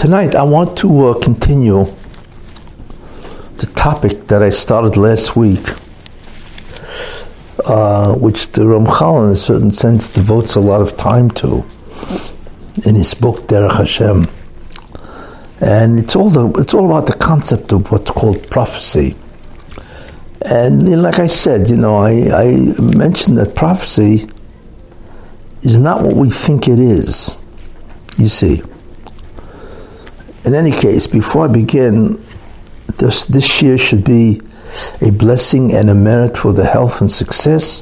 Tonight I want to continue the topic that I started last week, which the Ramchal in a certain sense devotes a lot of time to in his book Derech Hashem. And it's all about the concept of what's called prophecy. And like I said, I mentioned that prophecy is not what we think it is, you see. In any case, before I begin, this year should be a blessing and a merit for the health and success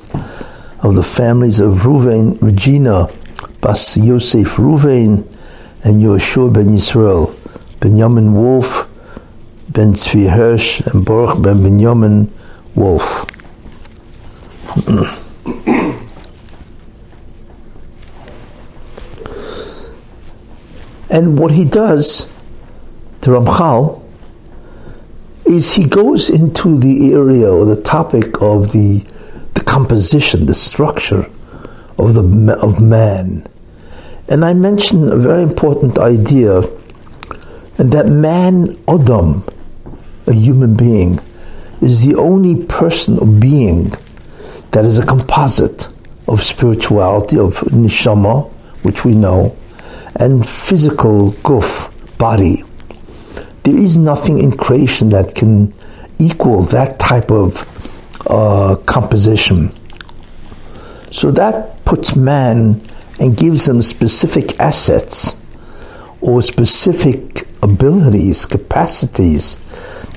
of the families of Ruvain, Regina, Bas Yosef Ruvain, and Yoshua ben Yisrael, Benjamin Wolf, Ben Tzvi Hirsch, and Baruch ben Benjamin Wolf. And what he does, the Ramchal, is he goes into the area or the topic of the composition, the structure of man. And I mentioned a very important idea, and that man, Adam, a human being, is the only person or being that is a composite of spirituality, of neshama, which we know, and physical guf, body. There is nothing in creation that can equal that type of composition. So that puts man and gives him specific assets or specific abilities, capacities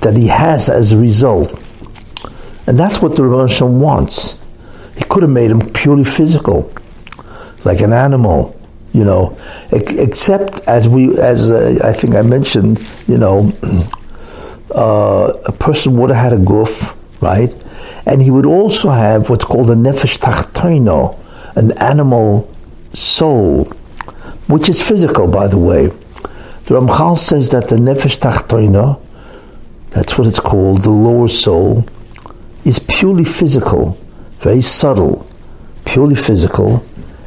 that he has as a result. And that's what the Rebbe Shem wants. He could have made him purely physical, like an animal, except as I think I mentioned, a person would have had a guf, right? And he would also have what's called a nefesh tachtoino, an animal soul, which is physical, by the way. The Ramchal says that the nefesh tachtoino, that's what it's called, the lower soul, is purely physical, very subtle, purely physical,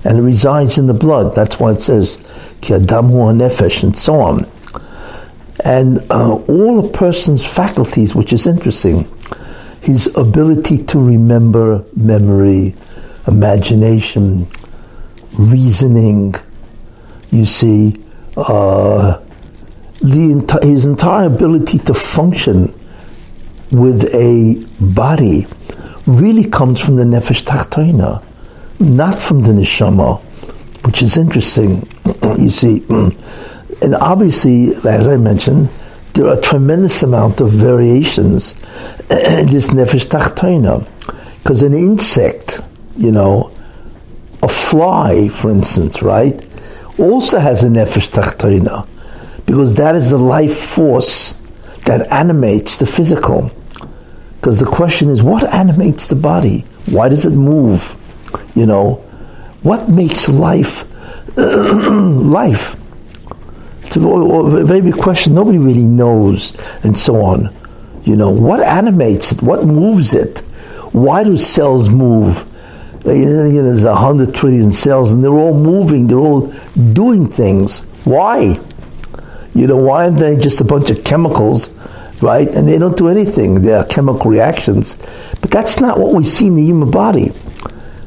and it resides in the blood. That's why it says ki adam hu hanefesh, and so on. And all a person's faculties, which is interesting, his ability to remember, memory, imagination, reasoning, you see, his entire ability to function with a body really comes from the nefesh tachtoina, not from the neshama, which is interesting, you see. And obviously, as I mentioned, there are a tremendous amount of variations in this nefesh tachtoina, because an insect, a fly, for instance, right, also has a nefesh tachtoina, because that is the life force that animates the physical. Because the question is, what animates the body? Why does it move? What makes life life? It's a very big question. Nobody really knows, and so on. What animates it? What moves it? Why do cells move? There's 100 trillion cells, and they're all moving. They're all doing things. Why? Why aren't they just a bunch of chemicals, right? And they don't do anything. They are chemical reactions. But that's not what we see in the human body.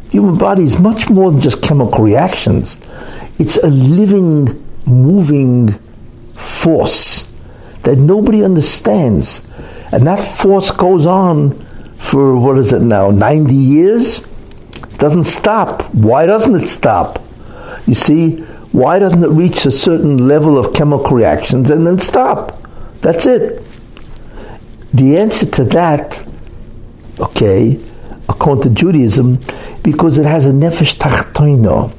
The human body is much more than just chemical reactions. It's a living, moving force that nobody understands. And that force goes on for, 90 years? It doesn't stop. Why doesn't it stop? You see, why doesn't it reach a certain level of chemical reactions and then stop? That's it. The answer to that, according to Judaism, because it has a nefesh tachtoino.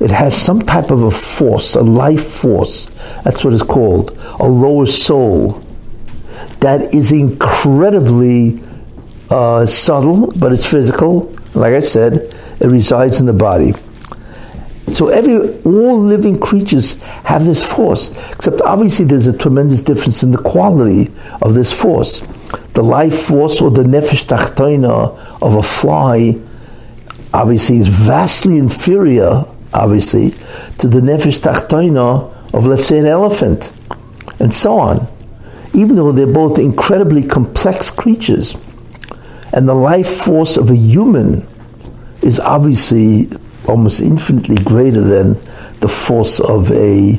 It has some type of a force, a life force. That's what it's called, a lower soul. That is incredibly subtle, but it's physical. Like I said, it resides in the body. So all living creatures have this force, except obviously there's a tremendous difference in the quality of this force. The life force, or the nefesh tachtoina of a fly, obviously is vastly inferior, to the nefesh tachtoina of, let's say, an elephant. and so on. Even though they're both incredibly complex creatures. And the life force of a human is obviously almost infinitely greater than the force of a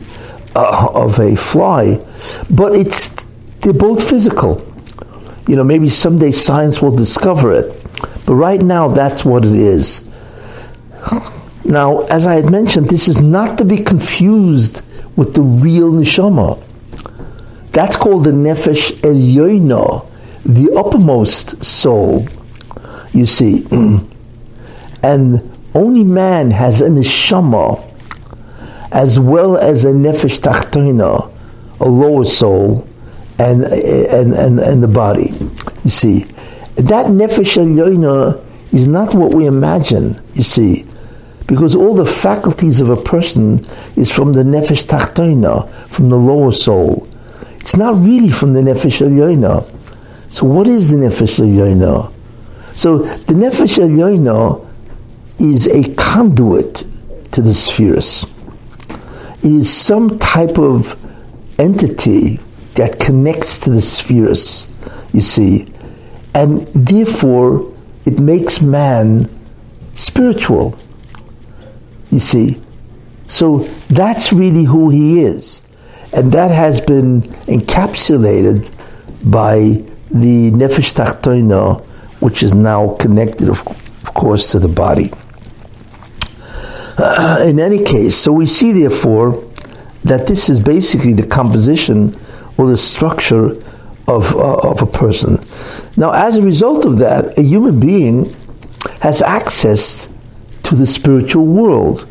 fly. But they're both physical. Maybe someday science will discover it. But right now, that's what it is. Now, as I had mentioned, this is not to be confused with the real neshama. That's called the nefesh elyono, the uppermost soul, you see. And only man has a neshama as well as a nefesh tachtona, a lower soul, and the body. You see, that nefesh elyono is not what we imagine, you see, because all the faculties of a person is from the nefesh tachtona, from the lower soul. It's not really from the nefesh elyono. So what is the nefesh elyono? So the nefesh elyono is a conduit to the spheres. It is some type of entity that connects to the spheres, you see, and therefore it makes man spiritual, you see. So that's really who he is. And that has been encapsulated by the nefesh tachtona, which is now connected, of course, to the body. In any case, so we see, therefore, that this is basically the composition or the structure of a person. Now, as a result of that, a human being has access to the spiritual world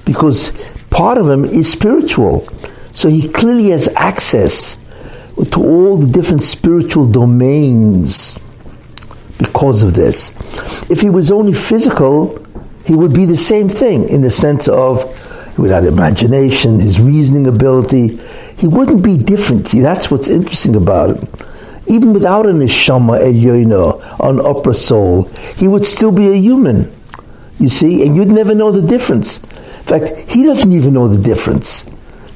because part of him is spiritual. So he clearly has access to all the different spiritual domains because of this. If he was only physical, he would be the same thing in the sense of, without imagination, his reasoning ability, he wouldn't be different. See, that's what's interesting about him. Even without an neshama elyono, an upper soul, he would still be a human, you see, and you'd never know the difference. In fact, he doesn't even know the difference.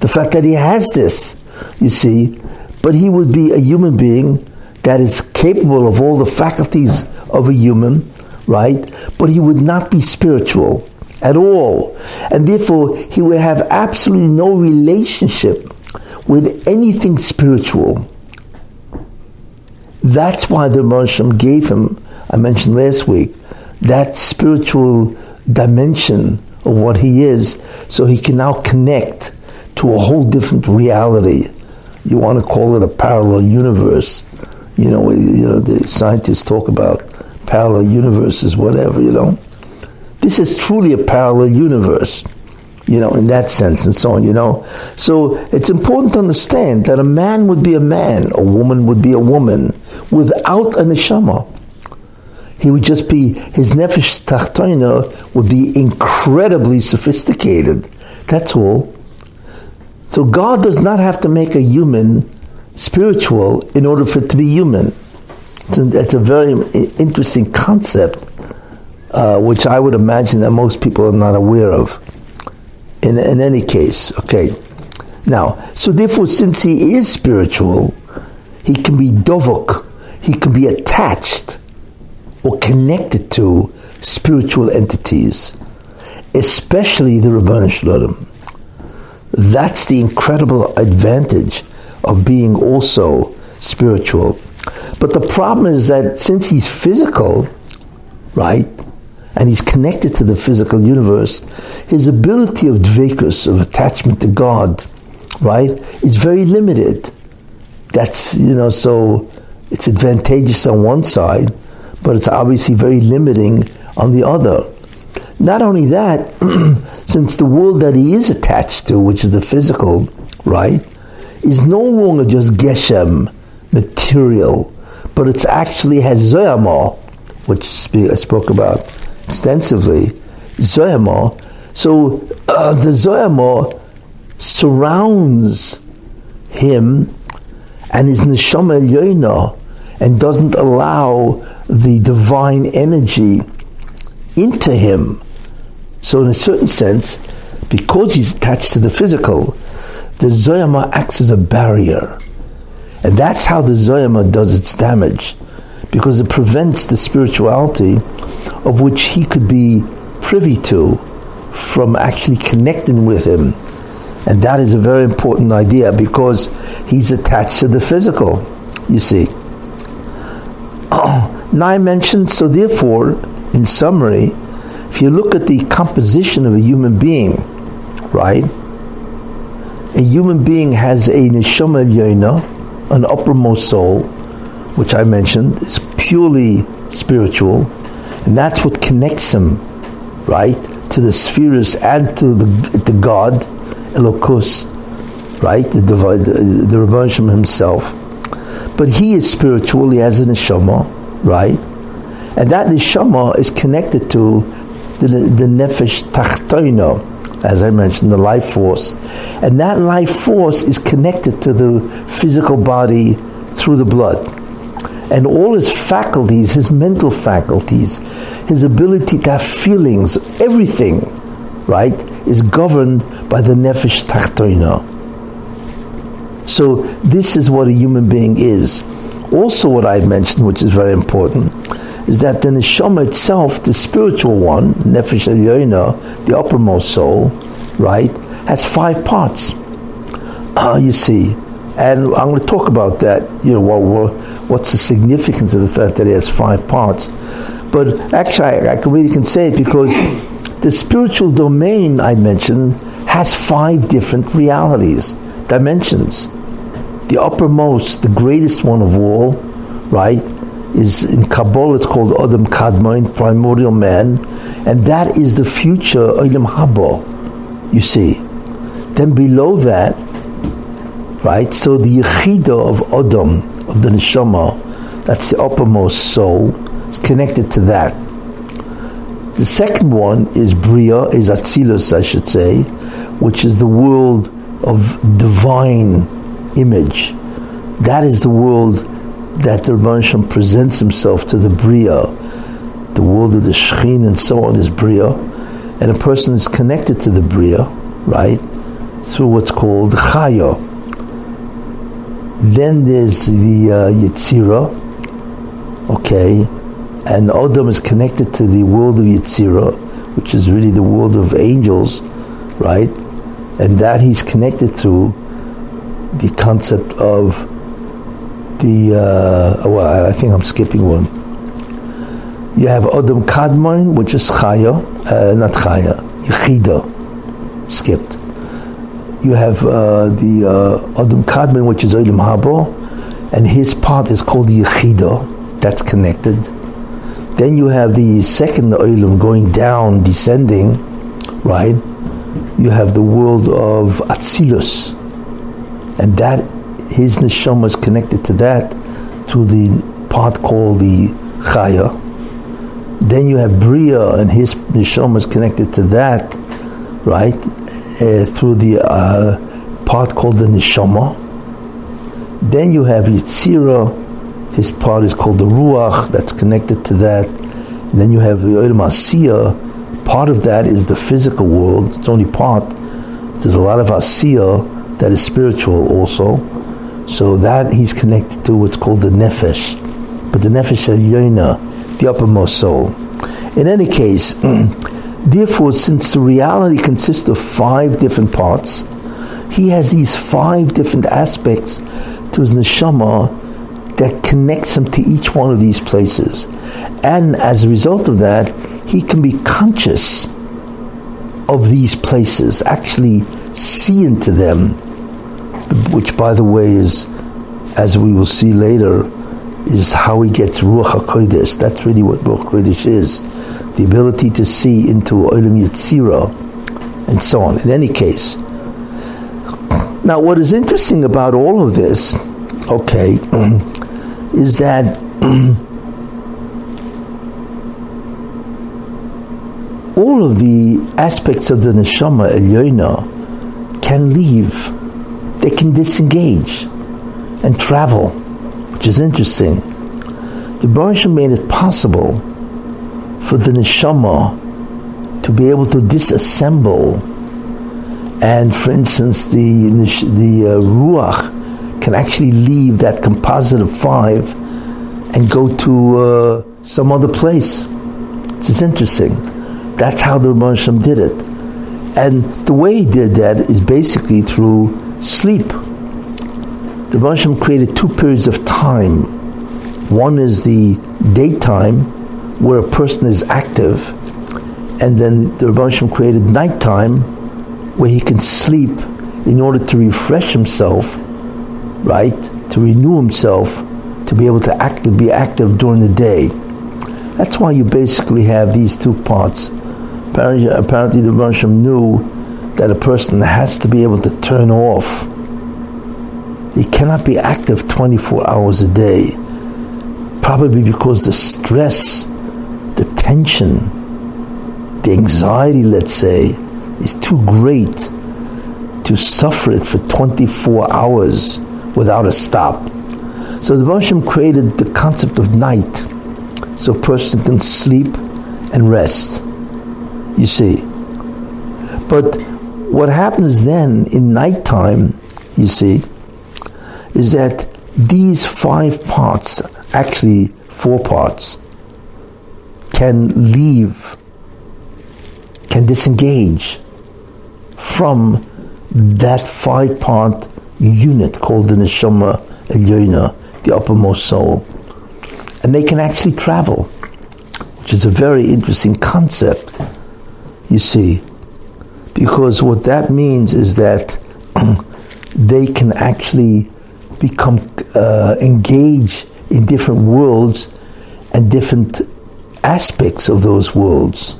The fact that he has this, you see, but he would be a human being that is capable of all the faculties of a human, right? But he would not be spiritual at all. And therefore, he would have absolutely no relationship with anything spiritual. That's why the Moshe gave him, I mentioned last week, that spiritual dimension of what he is, so he can now connect to a whole different reality. You want to call it a parallel universe. You know, the scientists talk about parallel universes, whatever, This is truly a parallel universe, in that sense and so on, So it's important to understand that a man would be a man, a woman would be a woman, without a neshama. He would just be, his nefesh tachtona would be incredibly sophisticated. That's all. So God does not have to make a human spiritual in order for it to be human. That's a very interesting concept, which I would imagine that most people are not aware of. In any case, okay. Now, so therefore, since he is spiritual, he can be dovok, he can be attached or connected to spiritual entities, especially the Ribono Shel Olam. That's the incredible advantage of being also spiritual. But the problem is that since he's physical, right, and he's connected to the physical universe, his ability of dvekus, of attachment to God, right, is very limited. That's, so it's advantageous on one side, but it's obviously very limiting on the other. Not only that, since the world that he is attached to, which is the physical, right, is no longer just geshem, material, but it's actually has zoyama, which I spoke about extensively, zoyama. So the zoyama surrounds him and his neshama elyono and doesn't allow the divine energy into him. So in a certain sense, because he's attached to the physical, the Zoyama acts as a barrier. And that's how the Zoyama does its damage, because it prevents the spirituality of which he could be privy to from actually connecting with him. And that is a very important idea, because he's attached to the physical, you see. Now I mentioned, so therefore, in summary, if you look at the composition of a human being, right? A human being has a neshama elyoina, an uppermost soul, which I mentioned is purely spiritual, and that's what connects him, right, to the spheres and to the God, Elokus, right, the Rebbe Shem himself. But he is spiritual, he has a neshama, right, and that neshama is connected to the nefesh tachtoino, as I mentioned, the life force, and that life force is connected to the physical body through the blood. And all his faculties, his mental faculties, his ability to have feelings, everything, right, is governed by the nefesh tachtoina. So this is what a human being is. Also what I mentioned, which is very important, is that the neshama itself, the spiritual one, nefesh elyoina, the uppermost soul, right, has 5 parts. You see. And I'm going to talk about that, what's the significance of the fact that it has 5 parts. But actually, I really can say it because the spiritual domain I mentioned has 5 different realities, dimensions. The uppermost, the greatest one of all, right, is in Kabbalah, it's called Adam Kadmon, primordial man, and that is the future Olam Haba, you see. Then below that, right, so the Yechida of Adam, of the Neshama, that's the uppermost soul, is connected to that. The second one is Bria, is Atzilus, I should say, which is the world of divine image. That is the world that the Rebbe Shem presents himself to the Bria. The world of the Shechin and so on is Bria. And a person is connected to the Bria, right, through what's called Chaya. Then there's the Yetzira, okay, and Adam is connected to the world of Yetzira, which is really the world of angels, right, and that he's connected to the concept of I think I'm skipping one. You have Adam Kadmon, which is Chaya, not Chaya, Yechida, skipped. You have the Adam Kadmon, which is Olam Haba, and his part is called Yechida, that's connected. Then you have the second Olam going down, descending, right? You have the world of Atzilus, and that his neshama is connected to that through the part called the Chaya. Then you have Bria, and his neshama is connected to that, right, through the part called the Neshama. Then you have Yetzira, his part is called the Ruach, that's connected to that. And then you have the Olam Asiyah, part of that is the physical world, it's only part. There's a lot of Asiyah that is spiritual also. So that he's connected to what's called the Nefesh. But the Nefesh Elyoina, the uppermost soul. In any case, therefore, since the reality consists of 5 different parts, he has these 5 different aspects to his neshama that connects him to each one of these places. And as a result of that, he can be conscious of these places, actually see into them, which, by the way, is, as we will see later, is how he gets Ruach HaKodesh. That's really what Ruach HaKodesh is. The ability to see into Olam Yetzira, and so on. In any case. Now, what is interesting about all of this, okay, is that all of the aspects of the Neshama Elyoina can leave. They can disengage and travel, which is interesting. The Baruch Shem made it possible for the neshama to be able to disassemble And for instance, the ruach can actually leave that composite of 5 and go to some other place. Which is interesting. That's how the Rebbe Shem did it. And the way he did that is basically through sleep. The Rebbe Shem created 2 periods of time. One is the daytime, where a person is active, and then the Rebbe Shem created nighttime, where he can sleep in order to refresh himself, right? To renew himself, to be able to be active during the day. That's why you basically have these 2 parts. Apparently the Rebbe Shem knew that a person has to be able to turn off. He cannot be active 24 hours a day. Probably because the stress, the tension, the anxiety, let's say, is too great to suffer it for 24 hours without a stop. So the Rebbe Shem created the concept of night, so a person can sleep and rest. You see. But what happens then in nighttime, you see, is that these 5 parts, actually 4 parts, can leave, can disengage from that 5-part unit called the Neshama Elyona, the uppermost soul. And they can actually travel, which is a very interesting concept, you see, because what that means is that they can actually become engaged in different worlds and different aspects of those worlds.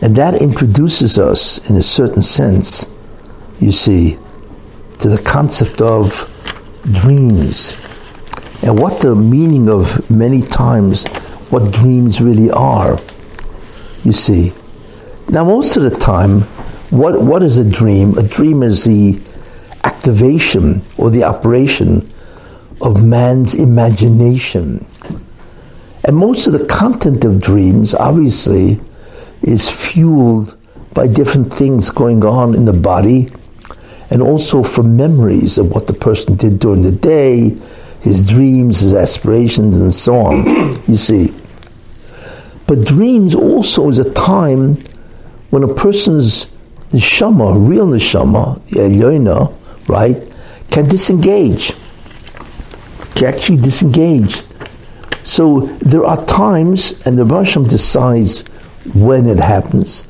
And that introduces us, in a certain sense, you see, to the concept of dreams, and what the meaning of many times what dreams really are, you see. Now most of the time, what is a dream? A dream is the activation or the operation of man's imagination. And most of the content of dreams, obviously, is fueled by different things going on in the body, and also from memories of what the person did during the day, his dreams, his aspirations, and so on, you see. But dreams also is a time when a person's neshama, real neshama, the Elyona, right, can disengage, can actually disengage. So there are times, and the Rebbe Shem decides when it happens.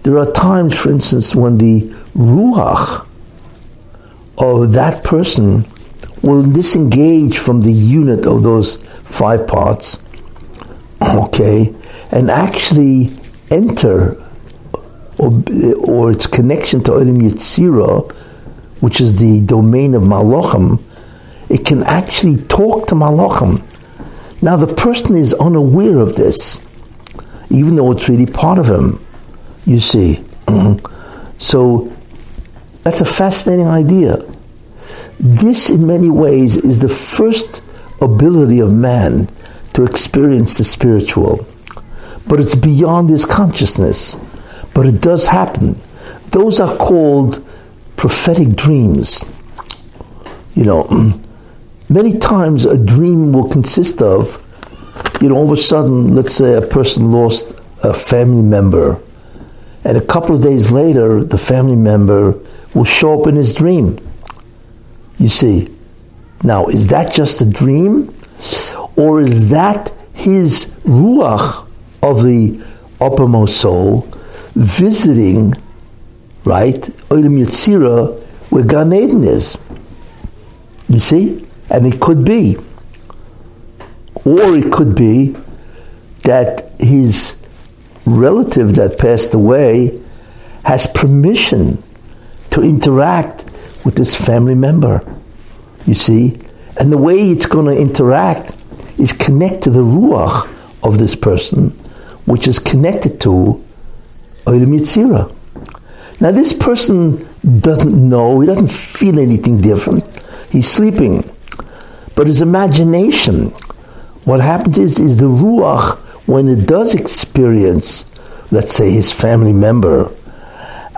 There are times, for instance, when the ruach of that person will disengage from the unit of those 5 parts, okay, and actually enter, or its connection to Olam Yetzirah, which is the domain of Malachim. It can actually talk to Malachim. Now the person is unaware of this, even though it's really part of him, you see. So that's a fascinating idea. This, in many ways, is the first ability of man to experience the spiritual. But it's beyond his consciousness. But it does happen. Those are called prophetic dreams. You know, many times a dream will consist of, all of a sudden, let's say a person lost a family member, and a couple of days later, the family member will show up in his dream. You see. Now, is that just a dream? Or is that his ruach of the uppermost soul visiting, right, Olam Yetzirah, where Gan Eden is? You see? And it could be. Or it could be that his relative that passed away has permission to interact with this family member, you see? And the way it's going to interact is connect to the ruach of this person, which is connected to Olam Yetzirah. Now this person doesn't know, he doesn't feel anything different. He's sleeping. But his imagination, what happens is the ruach, when it does experience, let's say, his family member,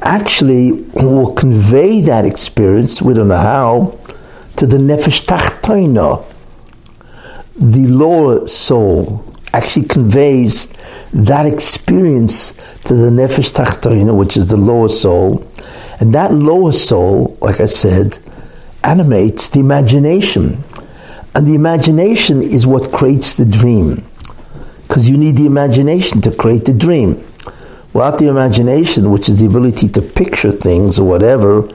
actually will convey that experience, we don't know how, to the nefesh tachtoina. The lower soul actually conveys that experience to the nefesh tachtoina, which is the lower soul. And that lower soul, like I said, animates the imagination. And the imagination is what creates the dream. Because you need the imagination to create the dream. Without the imagination, which is the ability to picture things or whatever,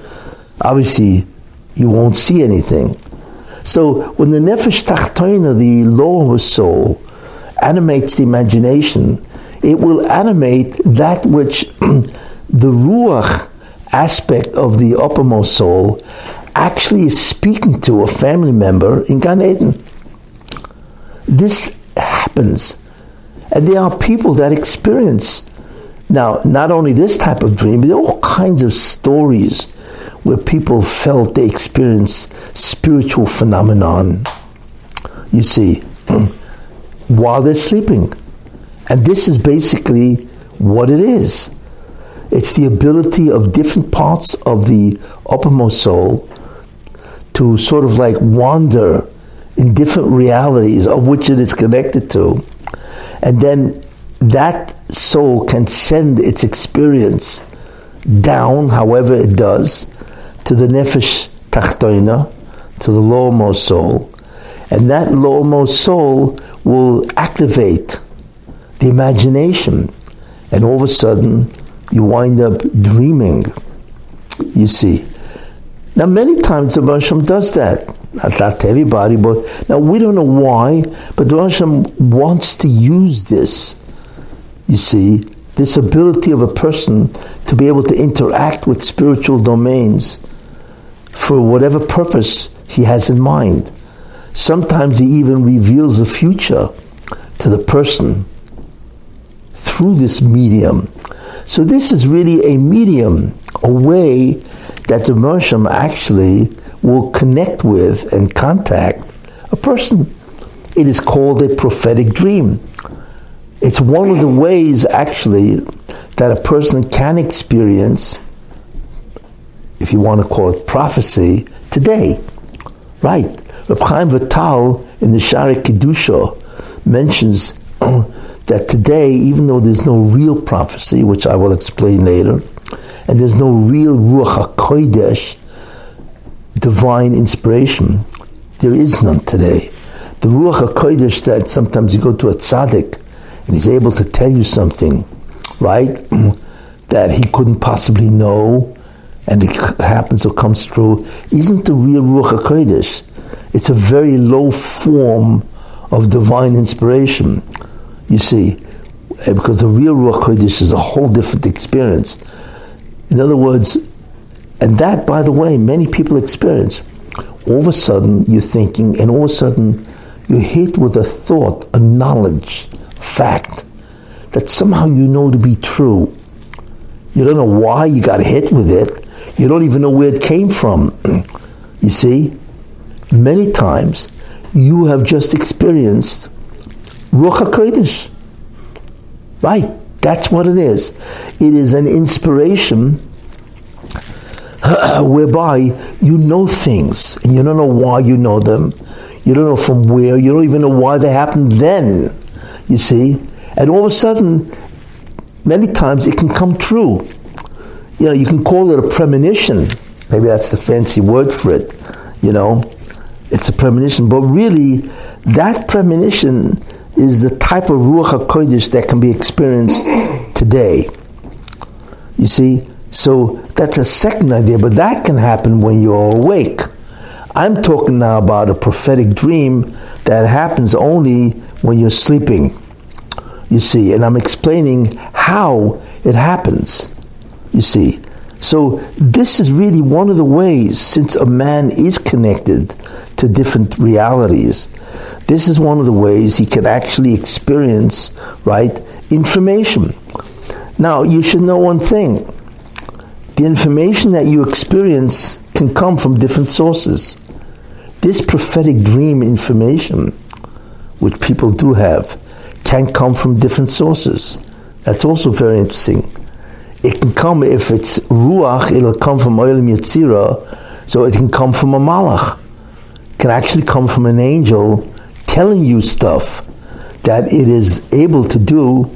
obviously you won't see anything. So when the nefesh tachtoina, the lower soul, animates the imagination, it will animate that which the ruach aspect of the uppermost soul actually is speaking to a family member in Gan Eden. This happens. And there are people that experience, now, not only this type of dream, but there are all kinds of stories where people felt they experienced spiritual phenomenon, you see, while they're sleeping. And this is basically what it is. It's the ability of different parts of the uppermost soul to sort of like wander in different realities of which it is connected to. And then that soul can send its experience down, however it does, to the nefesh tachtoina, to the lowermost soul. And that lowermost soul will activate the imagination. And all of a sudden, you wind up dreaming, you see. Now, many times the Baruch Hashem does that. Not to everybody, but now we don't know why, but the Baruch Hashem wants to use this, you see, this ability of a person to be able to interact with spiritual domains for whatever purpose he has in mind. Sometimes he even reveals the future to the person through this medium. So this is really a medium, a way that the Baruch Hashem actually will connect with and contact a person. It is called a prophetic dream. It's one of the ways, actually, that a person can experience, if you want to call it prophecy, today. Right. Reb Chaim Vital in the Shari Kedusha mentions that today, even though there's no real prophecy, which I will explain later, and there's no real Ruach HaKodesh, divine inspiration, there is none today. The Ruach HaKodesh that sometimes you go to a tzaddik and he's able to tell you something, right, that he couldn't possibly know, and it happens or comes through, isn't the real Ruach HaKodesh. It's a very low form of divine inspiration, you see, because the real Ruach HaKodesh is a whole different experience. In other words, and that, by the way, many people experience. All of a sudden, you're thinking, and all of a sudden, you're hit with a thought, a knowledge, fact, that somehow you know to be true. You don't know why you got hit with it. You don't even know where it came from. You see? Many times, you have just experienced Ruach HaKodesh. Right? That's what it is. It is an inspiration whereby you know things, and you don't know why you know them. You don't know from where. You don't even know why they happened then. You see? And all of a sudden, many times it can come true. You know, you can call it a premonition. Maybe that's the fancy word for it. You know, it's a premonition. But really, that premonition is the type of Ruach HaKodesh that can be experienced today. You see? So that's a second idea, but that can happen when you're awake. I'm talking now about a prophetic dream that happens only when you're sleeping. You see, and I'm explaining how it happens. You see. So this is really one of the ways, since a man is connected to different realities, this is one of the ways he can actually experience, right, information. Now, you should know one thing. The information that you experience can come from different sources. This prophetic dream information, which people do have, can come from different sources. That's also very interesting. it can come, if it's ruach, it'll come from Olam Yetzirah, so it can come from a malach. It can actually come from an angel telling you stuff that it is able to do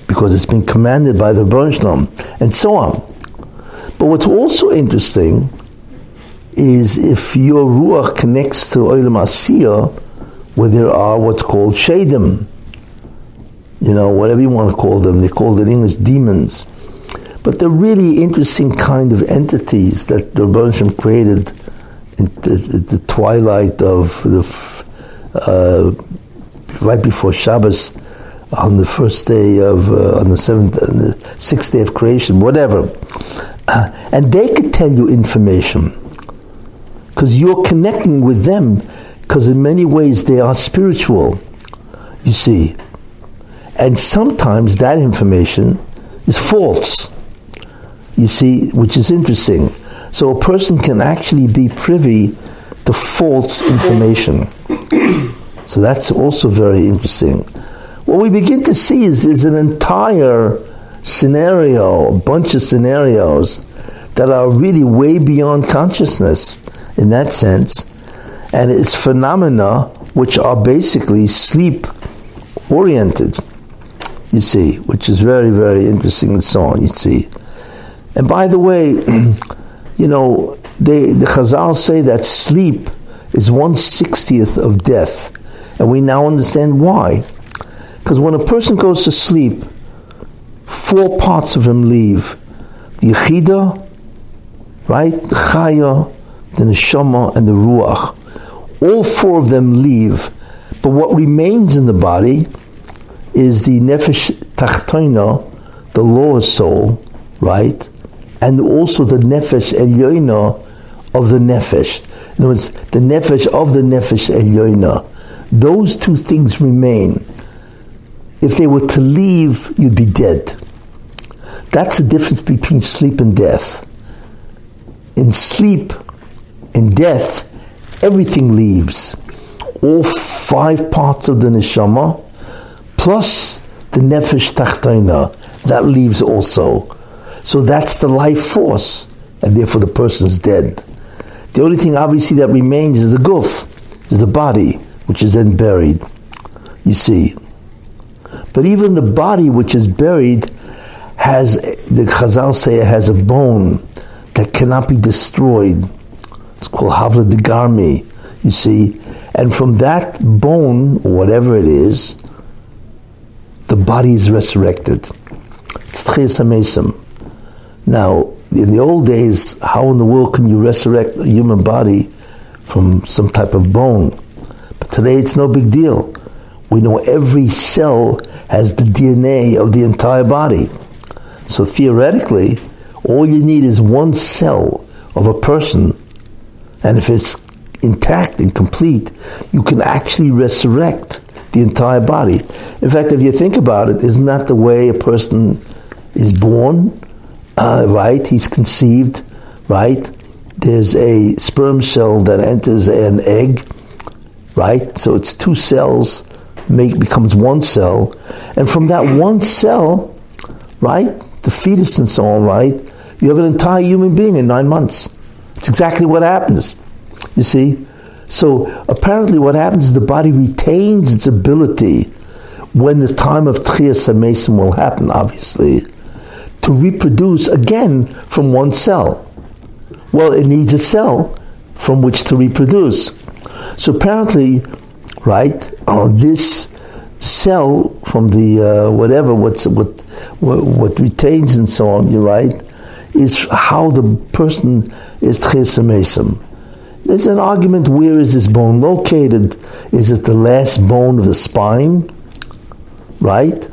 because it's been commanded by the Rebbeinu Shalom, and so on. But what's also interesting is if your ruach connects to Olam Asiyah, where there are what's called shadim, whatever you want to call them, they call it in English demons. But they're really interesting kind of entities that the Rebbeinu Shalom created in the twilight of right before Shabbos, on the first day of, on the sixth day of creation, whatever. And they could tell you information, because you're connecting with them, because in many ways they are spiritual, you see. And sometimes that information is false, you see, which is interesting. So a person can actually be privy to false information. So that's also very interesting. What we begin to see is an entire scenario, a bunch of scenarios that are really way beyond consciousness in that sense, and it's phenomena which are basically sleep-oriented, you see, which is very, very interesting and so on, you see. And by the way, the Chazal say that sleep is 1/60th of death, and we now understand why. Because when a person goes to sleep, 4 parts of him leave. The Yechida, right? The Chaya, the Neshama, and the Ruach. All 4 of them leave. But what remains in the body is the Nefesh Tachtoina, the lower soul, right? And also the Nefesh Elyoina of the Nefesh. In other words, the Nefesh of the Nefesh Elyoina. Those 2 things remain. If they were to leave, you'd be dead. That's the difference between sleep and death. In sleep, in death, everything leaves. All 5 parts of the neshama, plus the nefesh tachtoina, that leaves also. So that's the life force, and therefore the person's dead. The only thing obviously that remains is the guf, is the body, which is then buried. You see. But even the body which is buried has, the Chazal say, it has a bone that cannot be destroyed. It's called Havla de Garmi, you see. And from that bone, or whatever it is, the body is resurrected. It's Tchias HaMesim. Now, in the old days, how in the world can you resurrect a human body from some type of bone? But today it's no big deal. We know every cell has the DNA of the entire body. So theoretically, all you need is 1 cell of a person, and if it's intact and complete, you can actually resurrect the entire body. In fact, if you think about it, isn't that the way a person is born? Right? He's conceived, right? There's a sperm cell that enters an egg, right? So it's 2 cells, becomes 1 cell, and from that 1 cell, right, the fetus and so on, right, you have an entire human being in 9 months. It's exactly what happens, you see. So apparently what happens is the body retains its ability when the time of Tchias HaMesim will happen, obviously, to reproduce again from 1 cell. Well, it needs a cell from which to reproduce. So apparently, right, this cell from the what retains and so on, you're right, is how the person is Tchias HaMesim. There's an argument, where is this bone located? Is it the last bone of the spine, right?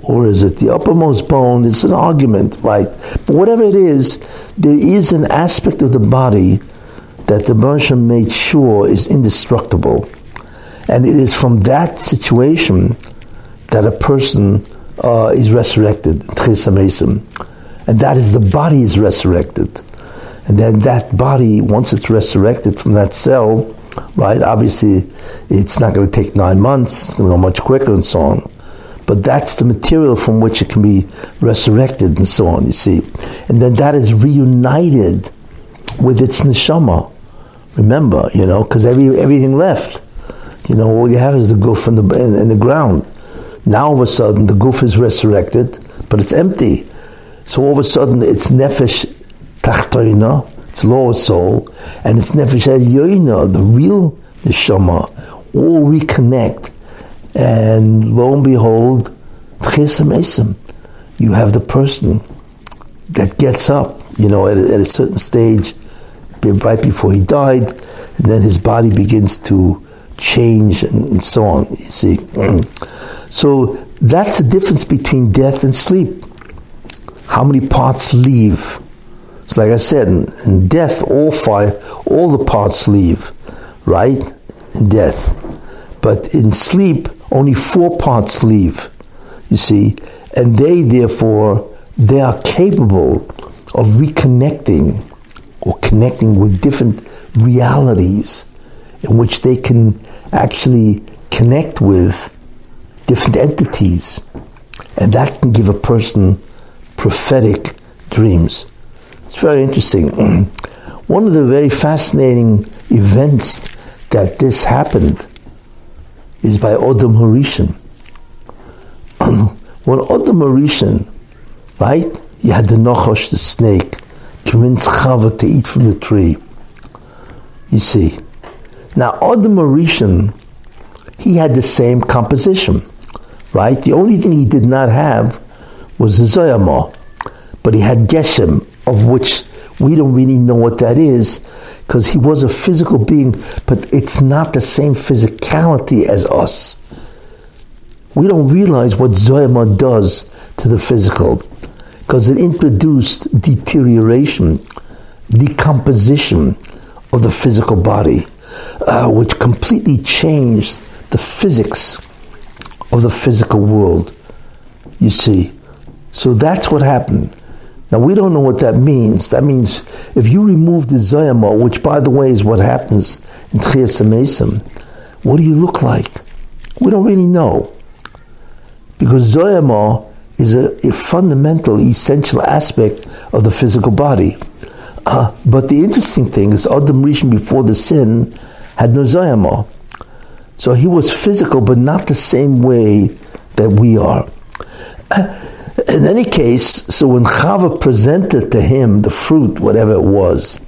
Or is it the uppermost bone? It's an argument, right? But whatever it is, there is an aspect of the body that the Rebbeinu made sure is indestructible. And it is from that situation that a person is resurrected, Tchias HaMesim. And that is, the body is resurrected. And then that body, once it's resurrected from that cell, right, obviously it's not going to take 9 months, it's going to go much quicker and so on. but that's the material from which it can be resurrected and so on, you see. And then that is reunited with its neshama. Remember, because everything left. All you have is the guf in the ground. Now all of a sudden the guf is resurrected, but it's empty. So all of a sudden it's nefesh tachtoina, its lower soul, and it's nefesh elyoina, the real neshama, all reconnect. And lo and behold, tchias hamesim, you have the person that gets up, at a certain stage, right before he died, and then his body begins to change and so on, you see. So that's the difference between death and sleep. How many parts leave? So like I said, in death, all the parts leave, right? In death. But in sleep, only 4 parts leave, you see. And they are capable of reconnecting or connecting with different realities in which they can actually connect with different entities. And that can give a person prophetic dreams. It's very interesting. One of the very fascinating events that this happened is by Adam Harishon. When Adam Harishon, right, you had the Nachash, the snake, convinced Chava to eat from the tree. You see. Now Adam Harishon, he had the same composition, right? The only thing he did not have was the Zoyama, but he had Geshem, of which we don't really know what that is, because he was a physical being, but it's not the same physicality as us. We don't realize what Zoyama does to the physical, because it introduced deterioration, decomposition of the physical body, which completely changed the physics of the physical world, you see. So that's what happened. Now we don't know what that means. That means if you remove the Zoyama, which by the way is what happens in Tchias HaMesim, what do you look like? We don't really know. Because Zoyama is a fundamental, essential aspect of the physical body. But the interesting thing is Adam Rishon before the sin had no Zoyama. So he was physical, but not the same way that we are. In any case, so when Chava presented to him the fruit, whatever it was,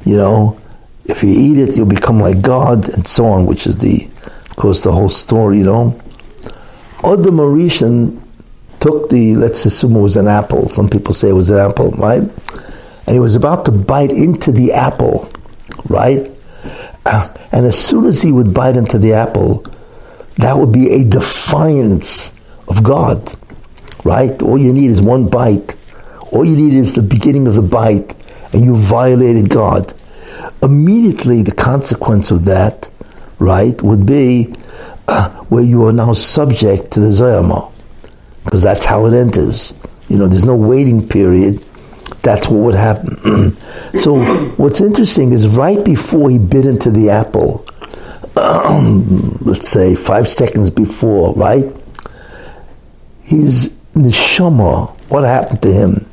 if you eat it, you'll become like God, and so on, which is of course, the whole story, Adam Harishon took let's assume it was an apple. Some people say it was an apple, right? And he was about to bite into the apple, right? And as soon as he would bite into the apple, that would be a defiance of God, right? All you need is one bite. All you need is the beginning of the bite, and you violated God. Immediately, the consequence of that, right, would be where you are now subject to the Zoyama, because that's how it enters. There's no waiting period. That's what would happen. So what's interesting is right before he bit into the apple, let's say 5 seconds before, right? His neshama, what happened to him?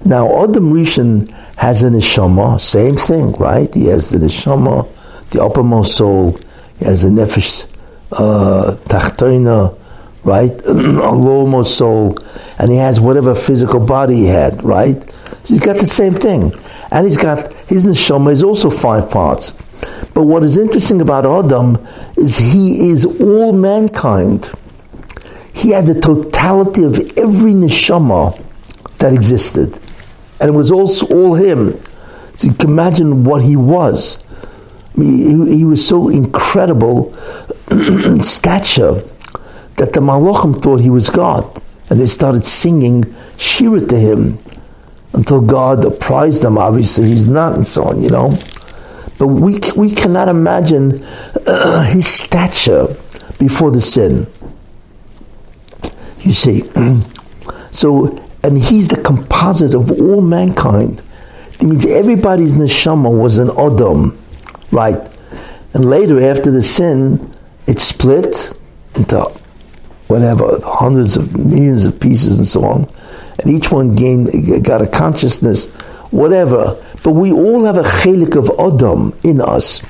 Now Adam Rishon has a neshama, same thing, right? He has the neshama, the uppermost soul. He has the nefesh tachtoina, right? A lowermost soul, and he has whatever physical body he had, right? So he's got the same thing. And he's got, his neshama is also 5 parts. But what is interesting about Adam is he is all mankind. He had the totality of every neshama that existed. And it was also all him. So you can imagine what he was. I mean, he was so incredible in stature that the Malachim thought he was God. And they started singing Shira to him, until God apprised them, obviously he's not, and so on, But we cannot imagine his stature before the sin. You see. So, and he's the composite of all mankind. It means everybody's neshama was an Adam, right? And later, after the sin, it split into whatever, hundreds of millions of pieces and so on, and each one got a consciousness, whatever. But we all have a chelik of Adam in us.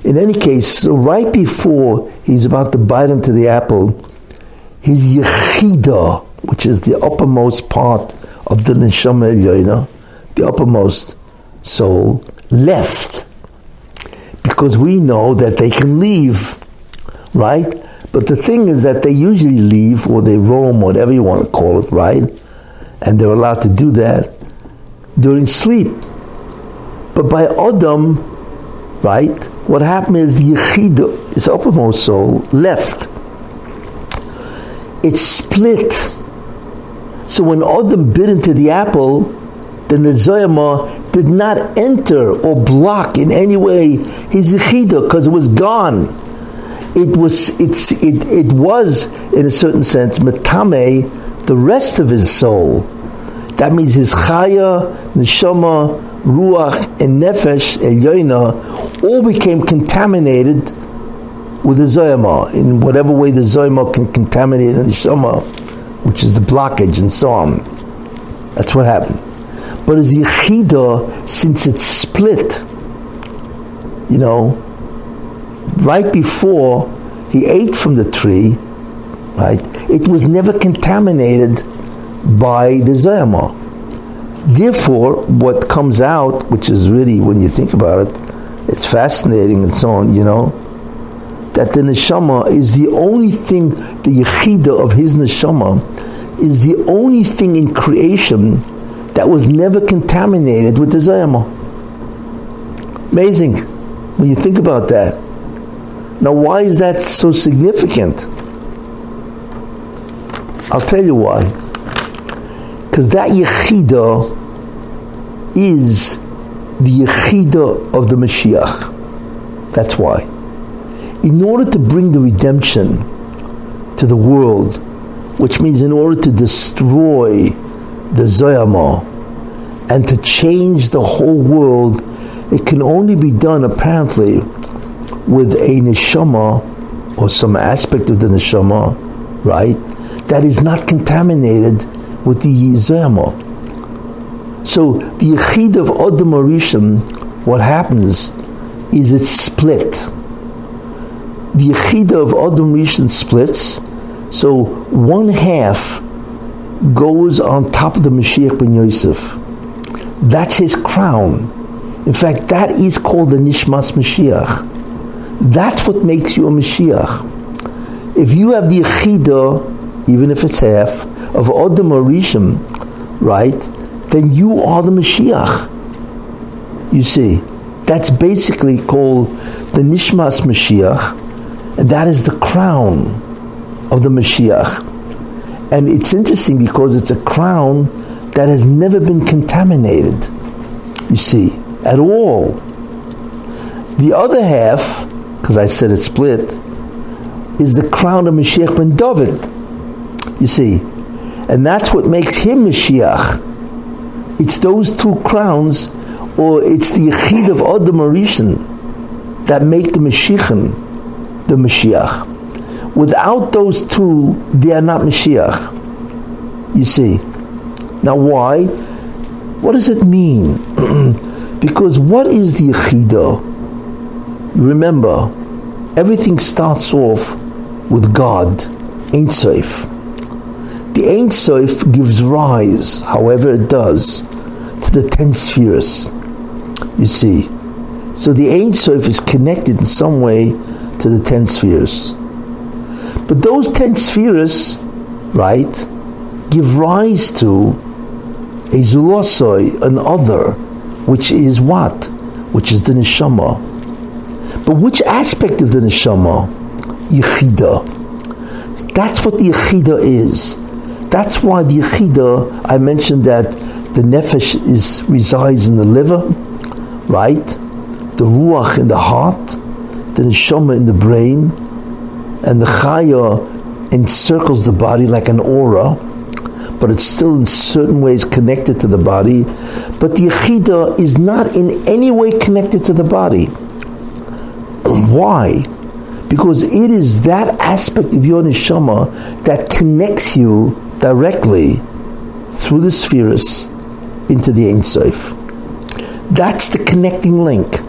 In any case, so right before he's about to bite into the apple, his yechida, which is the uppermost part of the neshama elyoina, the uppermost soul, left. Because we know that they can leave, right? But the thing is that they usually leave, or they roam, whatever you want to call it, right? And they're allowed to do that during sleep. But by Adam, right, what happened is the Yechida, his uppermost soul, left. It split. So when Adam bit into the apple, the Nezoyama did not enter or block in any way his Yechida, because it was gone. It was in a certain sense metame the rest of his soul. That means his chaya, neshama, ruach, and nefesh elyoina all became contaminated with the zoyama, in whatever way the zoyama can contaminate the neshama, which is the blockage and so on. That's what happened. But his yechida, since it split, right before he ate from the tree, right, it was never contaminated by the zoyama. Therefore, what comes out, which is really, when you think about it, it's fascinating and so on, that the neshama is the only thing, the yechida of his neshama is the only thing in creation that was never contaminated with the zoyama. Amazing when you think about that. Now, why is that so significant? I'll tell you why. Because that yechida is the yechida of the Mashiach. That's why. In order to bring the redemption to the world, which means in order to destroy the Zoyama and to change the whole world, it can only be done apparently with a neshama or some aspect of the neshama, right, that is not contaminated with the Zoyama. So the Yechid of Adam Arishon, what happens is it's split. The Yechid of Adam Rishon splits, so one half goes on top of the Mashiach ben Yosef. That's his crown. In fact, that is called the Nishmas Mashiach. That's what makes you a Mashiach. If you have the Yechida, even if it's half, of Adam Arishon, right, then you are the Mashiach. You see, that's basically called the Nishmas Mashiach, and that is the crown of the Mashiach. And it's interesting because it's a crown that has never been contaminated, you see, at all. The other half, because I said it's split, is the crown of Mashiach ben David, you see. And that's what makes him Mashiach. It's those two crowns, or it's the Yechid of Adam Arishon that make the Mashiachin the Mashiach. Without those two, they are not Mashiach. You see. Now why? What does it mean? Because what is the Yechida? Remember, everything starts off with God, Ein Sof. The Ein Sof gives rise, however it does, to the 10 spheres. You see. So the Ein Sof is connected in some way to the 10 spheres. But those 10 spheres, right, give rise to a Zulosoi, an other, which is what? Which is the Neshama. But which aspect of the Neshama? Yechida. That's what the Yechida is. That's why the Yechida, I mentioned that the Nefesh resides in the liver, right? The Ruach in the heart, the Neshama in the brain, and the Chaya encircles the body like an aura, but it's still in certain ways connected to the body. But the Yechida is not in any way connected to the body. Why? Because it is that aspect of your neshama that connects you directly through the spheres into the Ein Sof. That's the connecting link,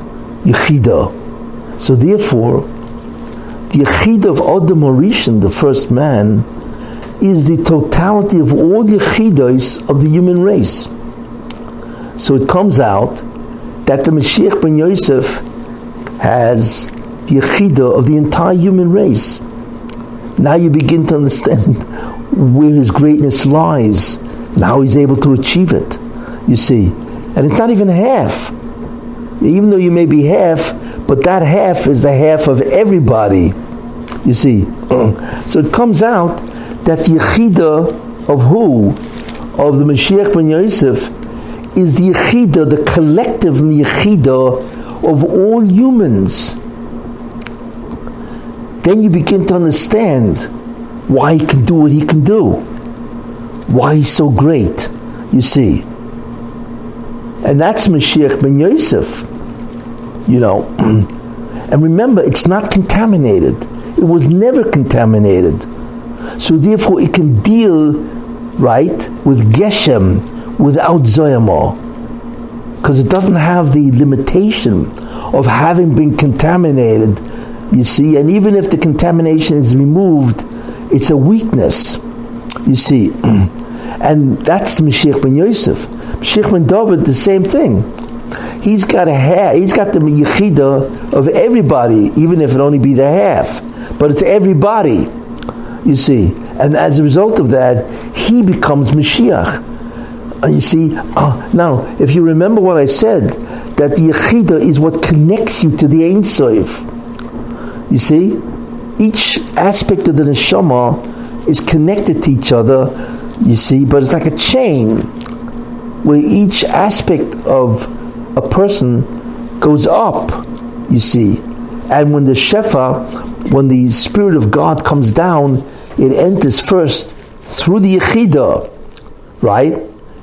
Yechida. So therefore, the Yechida of Adam Harishon, the first man, is the totality of all the Yechidas of the human race. So it comes out that the Mashiach ben Yosef has the Yechida of the entire human race. Now you begin to understand where his greatness lies and how he's able to achieve it. You see, and it's not even half. Even though you may be half, but that half is the half of everybody. You see, so it comes out that the Yechida of who? Of the Mashiach ben Yosef is the Yechida, the collective Yechida of all humans. Then you begin to understand why he can do what he can do. Why he's so great, you see. And that's Mashiach ben Yosef, you know. And remember, it's not contaminated. It was never contaminated. So therefore it can deal, right, with Geshem without Zoyama. Because it doesn't have the limitation of having been contaminated, you see. And even if the contamination is removed, it's a weakness, you see. And that's the Mashiach ben Yosef. Mashiach ben David, the same thing. He's got the Yechida of everybody, even if it only be the half. But it's everybody, you see. And as a result of that, he becomes Mashiach. You see, now, if you remember what I said, that the Yechida is what connects you to the Ein Sof. You see, each aspect of the Neshama is connected to each other, you see, but it's like a chain, where each aspect of a person goes up, you see. And when the Shefa, when the Spirit of God comes down, it enters first through the Yechida, right?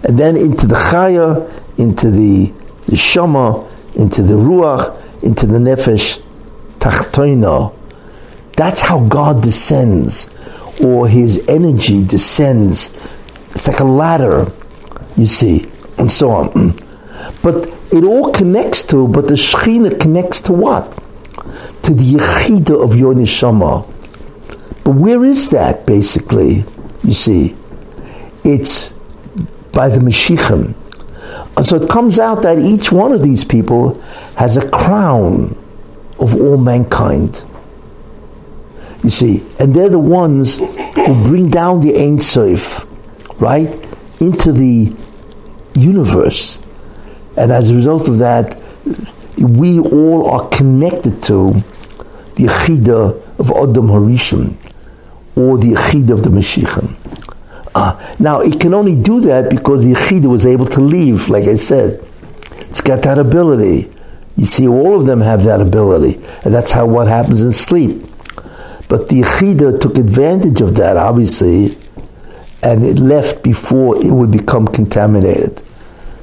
And then into the Chaya, into the Shama, into the Ruach, into the Nefesh Tachtoina. That's how God descends, or his energy descends. It's like a ladder, you see, and so on. But it all connects to, but the Shekhinah connects to what? To the Yechida of your Neshama. But where is that, basically? You see, it's by the Mashiachim. And so it comes out that each one of these people has a crown of all mankind. You see, and they're the ones who bring down the Ein Sof, right, into the universe. And as a result of that, we all are connected to the Yechida of Adam Harishon, or the Yechida of the Mashiachim. Now, it can only do that because the Yechida was able to leave, like I said. It's got that ability. You see, all of them have that ability. And that's what happens in sleep. But the Yechida took advantage of that, obviously, and it left before it would become contaminated.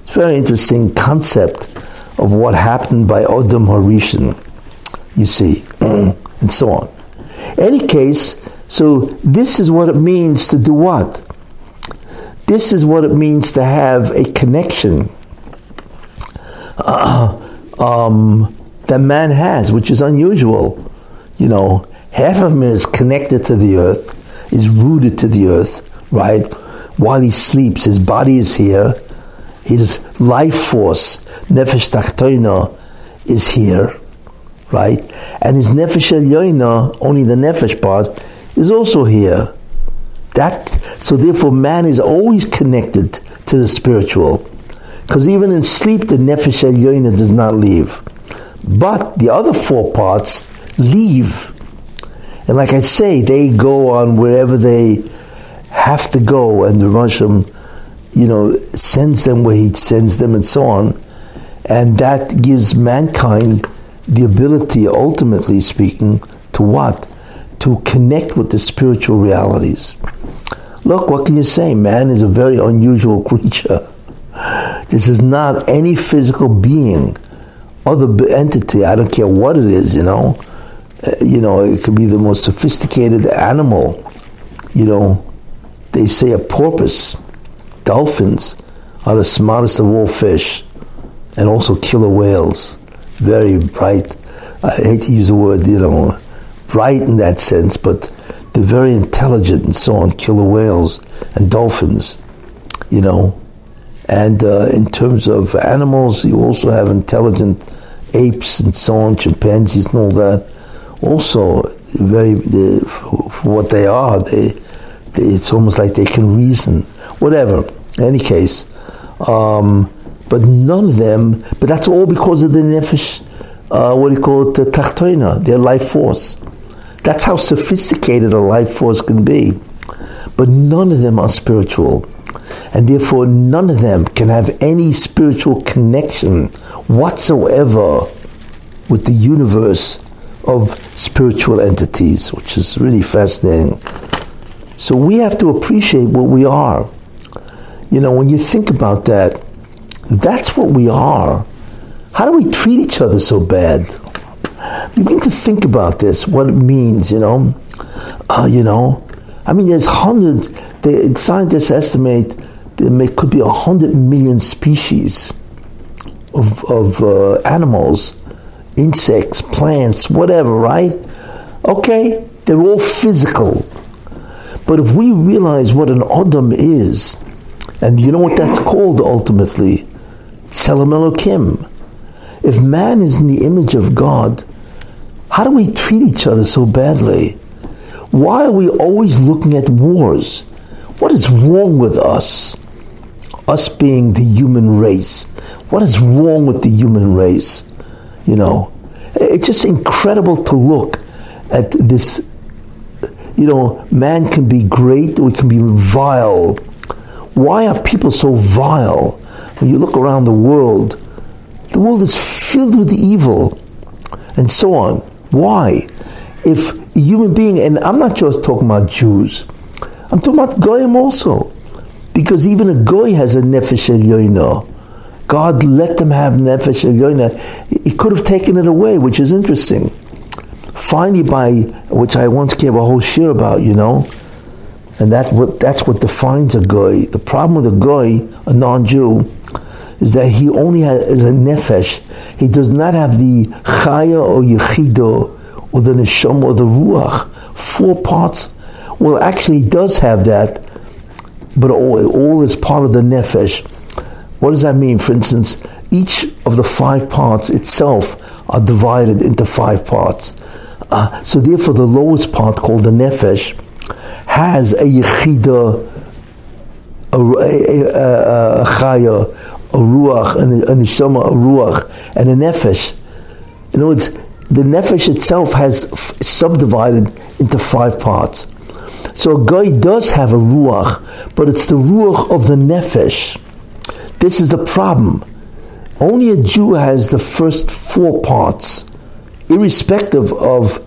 It's a very interesting concept of what happened by Adam Harishon, you see, and so on. Any case, so this is what it means to do what? This is what it means to have a connection that man has, which is unusual. You know, half of him is connected to the earth, is rooted to the earth, right? While he sleeps, his body is here, his life force, Nefesh Tachtoina, is here, right? And his Nefesh Elyoina, only the Nefesh part, is also here. So therefore man is always connected to the spiritual. Because even in sleep, the Nefesh Elyoina does not leave. But the other four parts leave. And like I say, they go on wherever they have to go, and the Rasham, you know, sends them where he sends them, and so on. And that gives mankind the ability, ultimately speaking, to what? To connect with the spiritual realities. Look, what can you say? Man is a very unusual creature. This is not any physical being, other entity, I don't care what it is, you know. it could be the most sophisticated animal. They say a porpoise, dolphins are the smartest of all fish, and also killer whales. Very bright. I hate to use the word, bright in that sense, but they're very intelligent and so on, killer whales and dolphins, And in terms of animals, you also have intelligent apes and so on, chimpanzees and all that. Also, for what they are, it's almost like they can reason. Whatever. In any case, but none of them. But that's all because of the nefesh. The tachtoina, their life force. That's how sophisticated a life force can be. But none of them are spiritual. And therefore none of them can have any spiritual connection whatsoever with the universe of spiritual entities, which is really fascinating. So we have to appreciate what we are. When you think about that, that's what we are. How do we treat each other so bad? You need to think about this, what it means, there's hundreds, scientists estimate there could be 100 million species of animals, insects, plants, whatever, right? Okay, they're all physical. But if we realize what an Adam is, and you know what that's called ultimately? Tselem Elokim. If man is in the image of God, how do we treat each other so badly? Why are we always looking at wars? What is wrong with us? Us being the human race. What is wrong with the human race? It's just incredible to look at this. Man can be great or he can be vile. Why are people so vile? When you look around the world is filled with evil and so on. Why? If a human being, and I'm not just talking about Jews, I'm talking about Goyim also. Because even a Goy has a nefesh elyoina. God let them have nefesh elyoina. He could have taken it away, which is interesting. Finally, which I once gave a whole shir about, and that's what defines a Goy. The problem with a Goy, a non-Jew, is that he only has a nefesh. He does not have the chaya or yechido or the neshama or the ruach. 4 parts. Well, actually, he does have that, but all is part of the nefesh. What does that mean? For instance, each of the 5 parts itself are divided into 5 parts. So therefore, the lowest part, called the nefesh, has a yechida, a chaya, a ruach, a neshama, a ruach, and a nefesh. In other words, the nefesh itself has subdivided into 5 parts. So a guy does have a ruach, but it's the ruach of the nefesh. This is the problem. Only a Jew has the first 4 parts, irrespective of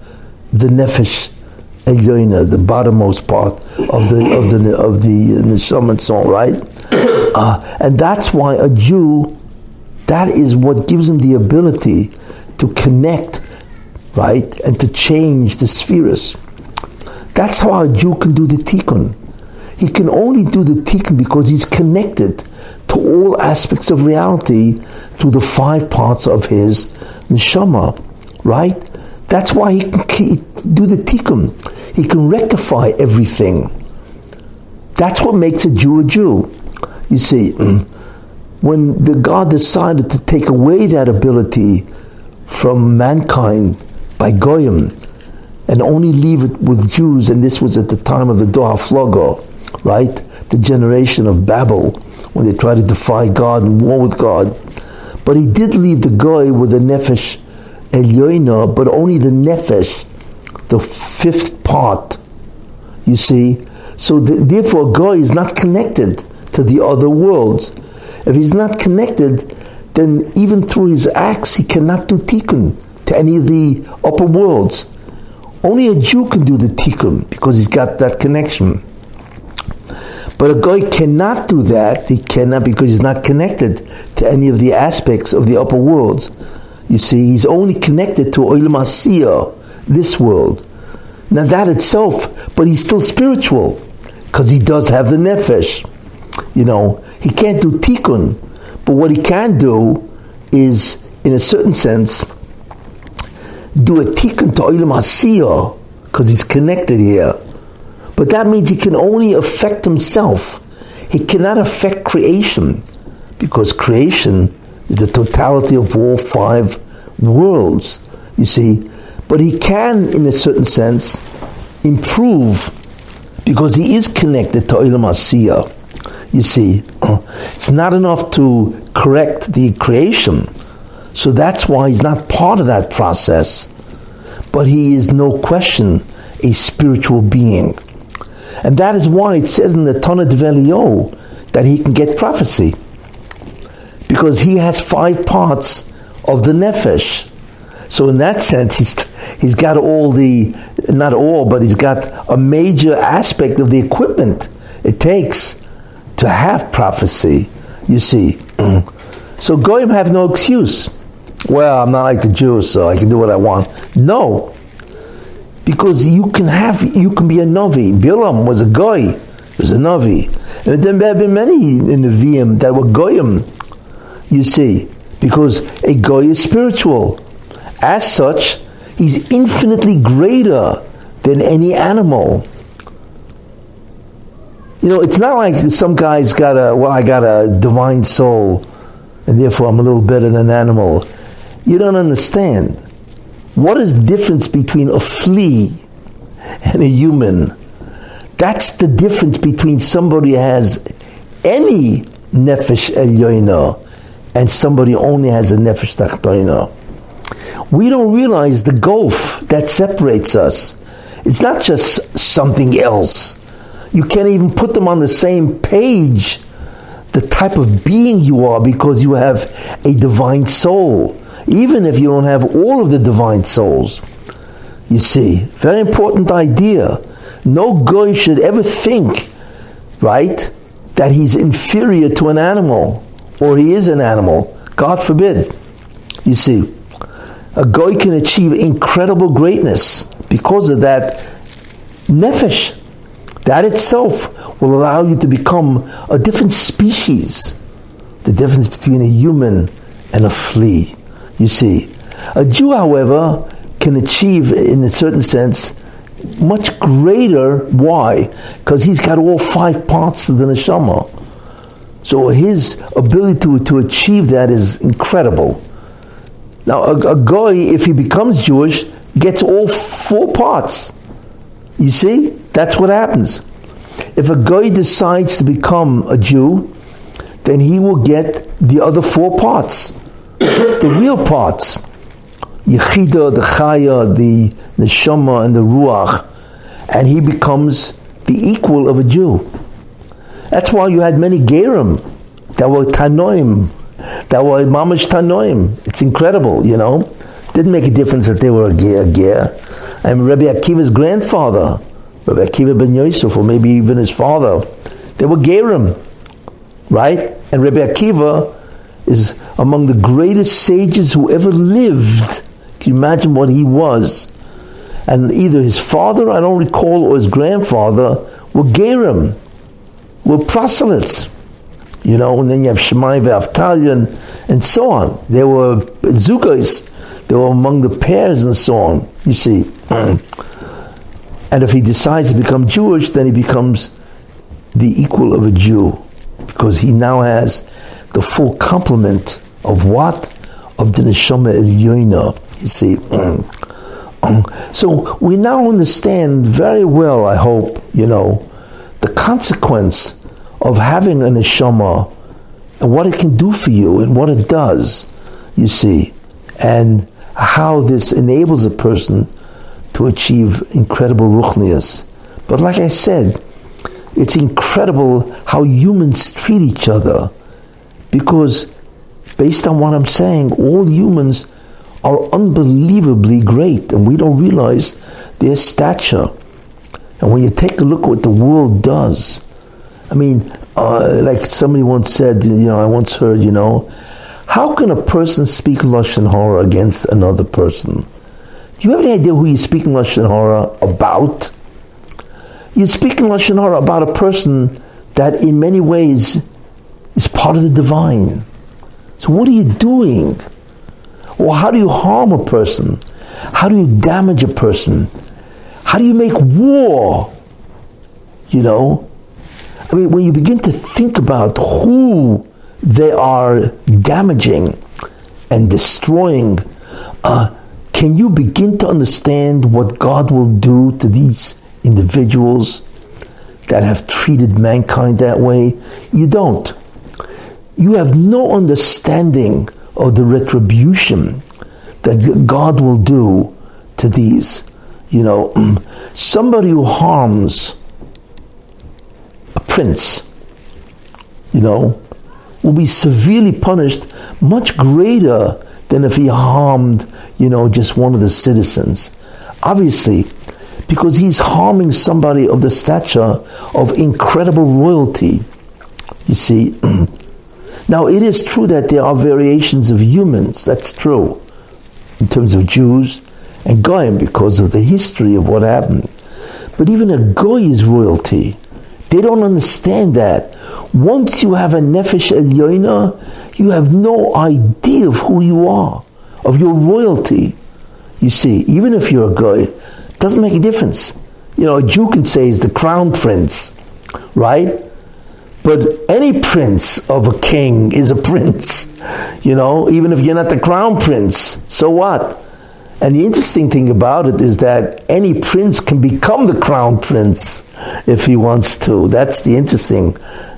the nefesh elyoina, the bottommost part of the neshama and so on, right? And that's why a Jew, that is what gives him the ability to connect, right, and to change the spheres. That's how a Jew can do the tikkun. He can only do the tikkun because he's connected to all aspects of reality through the 5 parts of his neshama, right? That's why he can do the tikkun. He can rectify everything. That's what makes a Jew a Jew. You see, when the God decided to take away that ability from mankind by Goyim and only leave it with Jews, and this was at the time of the Dor HaFlaga, right? The generation of Babel, when they tried to defy God and war with God. But he did leave the Goy with the nefesh elyoina, but only the nefesh, the 5th part, you see. So therefore Goy is not connected to the other worlds. If he's not connected, then even through his acts he cannot do tikkun to any of the upper worlds. Only a Jew can do the tikkun because he's got that connection. But a Goy cannot do that. He cannot because he's not connected to any of the aspects of the upper worlds. You see, he's only connected to Olam Asiyah, this world. Now that itself, but he's still spiritual, because he does have the nefesh. He can't do tikkun, but what he can do is, in a certain sense, do a tikkun to olam hasiyah, because he's connected here. But that means he can only affect himself. He cannot affect creation, because creation is the totality of all 5 worlds, you see. But he can, in a certain sense, improve, because he is connected to olam hasiyah. You see, it's not enough to correct the creation, so that's why he's not part of that process. But he is, no question, a spiritual being. And that is why it says in the Tana Develio that he can get prophecy, because he has 5 parts of the nefesh. So in that sense, he's got not all, but he's got a major aspect of the equipment it takes to have prophecy, you see. So Goyim have no excuse. Well, I'm not like the Jews, so I can do what I want. No, because you can be a Navi. Bilam was a Goy, he was a Navi. And then there have been many in the Nevi'im that were Goyim, you see, because a Goy is spiritual. As such, he's infinitely greater than any animal. It's not like some guy's got I got a divine soul, and therefore I'm a little better than an animal. You don't understand. What is the difference between a flea and a human? That's the difference between somebody who has any nefesh elyoina and somebody who only has a nefesh tachtoina. We don't realize the gulf that separates us. It's not just something else. You can't even put them on the same page, the type of being you are, because you have a divine soul, even if you don't have all of the divine souls. You see, very important idea. No goy should ever think, right, that he's inferior to an animal, or he is an animal. God forbid. You see, a goy can achieve incredible greatness because of that nefesh. That itself will allow you to become a different species. The difference between a human and a flea. You see, a Jew, however, can achieve, in a certain sense, much greater. Why? Because he's got all 5 parts of the neshama. So his ability to achieve that is incredible. Now, a goy, if he becomes Jewish, gets all 4 parts. You see? That's what happens. If a goy decides to become a Jew, then he will get the other 4 parts. The real parts. Yechida, the Chaya, the Neshama, and the Ruach. And he becomes the equal of a Jew. That's why you had many Gerim that were Tanoim, that were Mamash Tanoim. It's incredible, Didn't make a difference that they were a Ger. And Rabbi Akiva's grandfather, Rabbi Akiva ben Yosef, or maybe even his father, they were Gerim, right? And Rabbi Akiva is among the greatest sages who ever lived. Can you imagine what he was? And either his father, I don't recall, or his grandfather were Gerim, were proselytes. And then you have Shemai ve'Avtalya and so on. They were Zugais. They were among the pairs and so on, you see. And if he decides to become Jewish, then he becomes the equal of a Jew, because he now has the full complement of what? Of the Neshama Elyoina, you see. So we now understand very well, I hope, the consequence of having a Neshama and what it can do for you and what it does, you see, and how this enables a person to achieve incredible ruchnius. But like I said, it's incredible how humans treat each other, because based on what I'm saying, all humans are unbelievably great, and we don't realize their stature. And when you take a look at what the world does, I mean, like somebody once said, I once heard, how can a person speak Lashon Hara against another person? Do you have any idea who you're speaking Lashon Hara about? You're speaking Lashon Hara about a person that in many ways is part of the divine. So what are you doing? Or how do you harm a person? How do you damage a person? How do you make war? You know? I mean, when you begin to think about who they are damaging and destroying, can you begin to understand what God will do to these individuals that have treated mankind that way? You don't. You have no understanding of the retribution that God will do to these. You know, somebody who harms a prince, you know, will be severely punished, much greater than if he harmed, you know, just one of the citizens. Obviously, because he's harming somebody of the stature of incredible royalty. You see, now it is true that there are variations of humans, that's true, in terms of Jews and Goyim because of the history of what happened. But even a Goy is royalty. They don't understand that. Once you have a Nefesh Elyoina, you have no idea of who you are, of your royalty. You see, even if you're a Goy, it doesn't make a difference. You know, a Jew can say he's the crown prince, right? But any prince of a king is a prince, you know, even if you're not the crown prince, so what? And the interesting thing about it is that any prince can become the crown prince if he wants to. That's the interesting.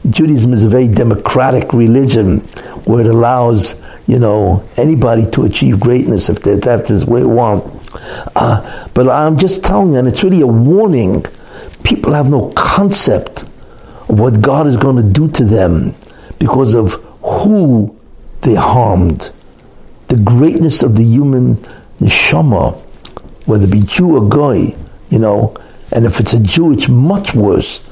Judaism is a very democratic religion where it allows, you know, anybody to achieve greatness if that is what they want. But I'm just telling you, and it's really a warning. People have no concept of what God is going to do to them because of who they harmed. The greatness of the human neshama, whether it be Jew or Goy, you know, and if it's a Jew, it's much worse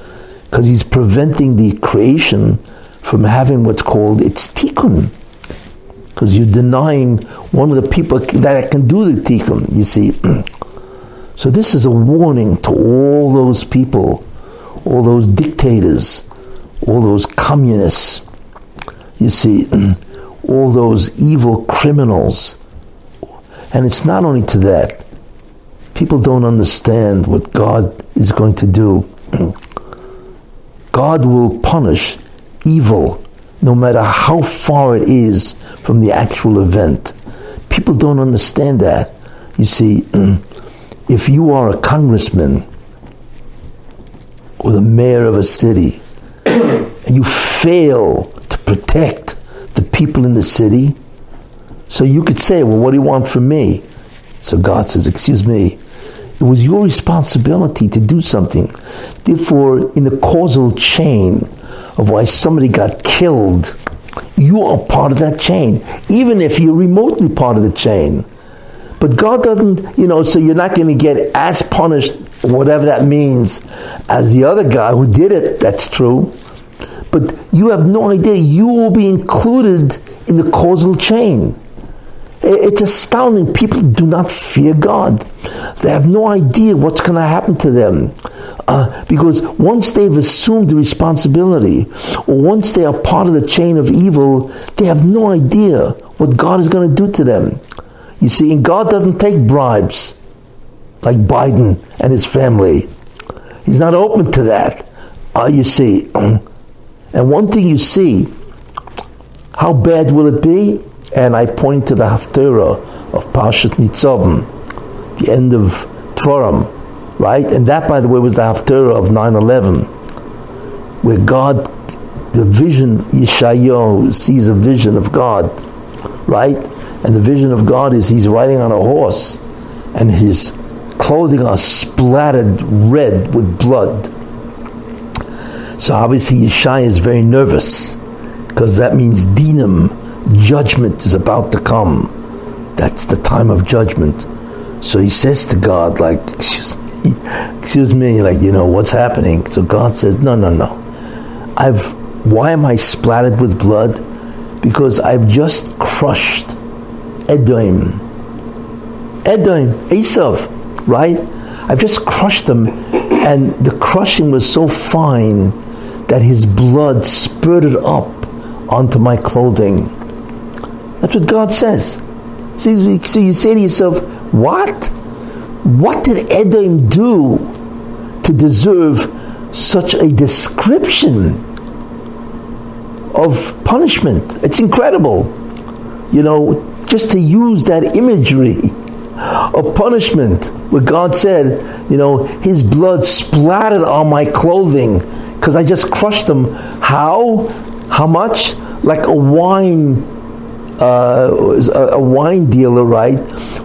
because he's preventing the creation from having what's called its tikkun, because you're denying one of the people that can do the tikkun, you see. So this is a warning to all those people, all those dictators, all those communists, you see, all those evil criminals. And it's not only to that. People don't understand what God is going to do. God will punish evil no matter how far it is from the actual event. People don't understand that. You see, if you are a congressman or the mayor of a city and you fail to protect the people in the city, so you could say, well, what do you want from me? So God says, excuse me, it was your responsibility to do something. Therefore, in the causal chain of why somebody got killed, you are part of that chain, even if you're remotely part of the chain. But God doesn't, you know, so you're not going to get as punished, whatever that means, as the other guy who did it. That's true. But you have no idea. You will be included in the causal chain. It's astounding. People do not fear God. They have no idea what's going to happen to them. Because once they've assumed the responsibility, or once they are part of the chain of evil, they have no idea what God is going to do to them. You see, and God doesn't take bribes like Biden and his family. He's not open to that. You see. And one thing you see, how bad will it be? And I point to the Haftarah of Parshat Nitzavim, the end of Torah, right? And that, by the way, was the Haftarah of 9/11, where God, the vision, Yeshayahu sees a vision of God, right? And the vision of God is he's riding on a horse, and his clothing are splattered red with blood. So obviously Yeshaya is very nervous, because that means dinam, judgment is about to come. That's the time of judgment. So he says to God, like, excuse me, like, you know, what's happening? So God says, no. Why am I splattered with blood? Because I've just crushed Edom Edom, Esav, right? I've just crushed him, and the crushing was so fine that his blood spurted up onto my clothing. That's what God says. So you say to yourself, what? What did Edom do to deserve such a description of punishment? It's incredible. Just to use that imagery of punishment, where God said, his blood splattered on my clothing because I just crushed him. How much? Like a wine dealer, right,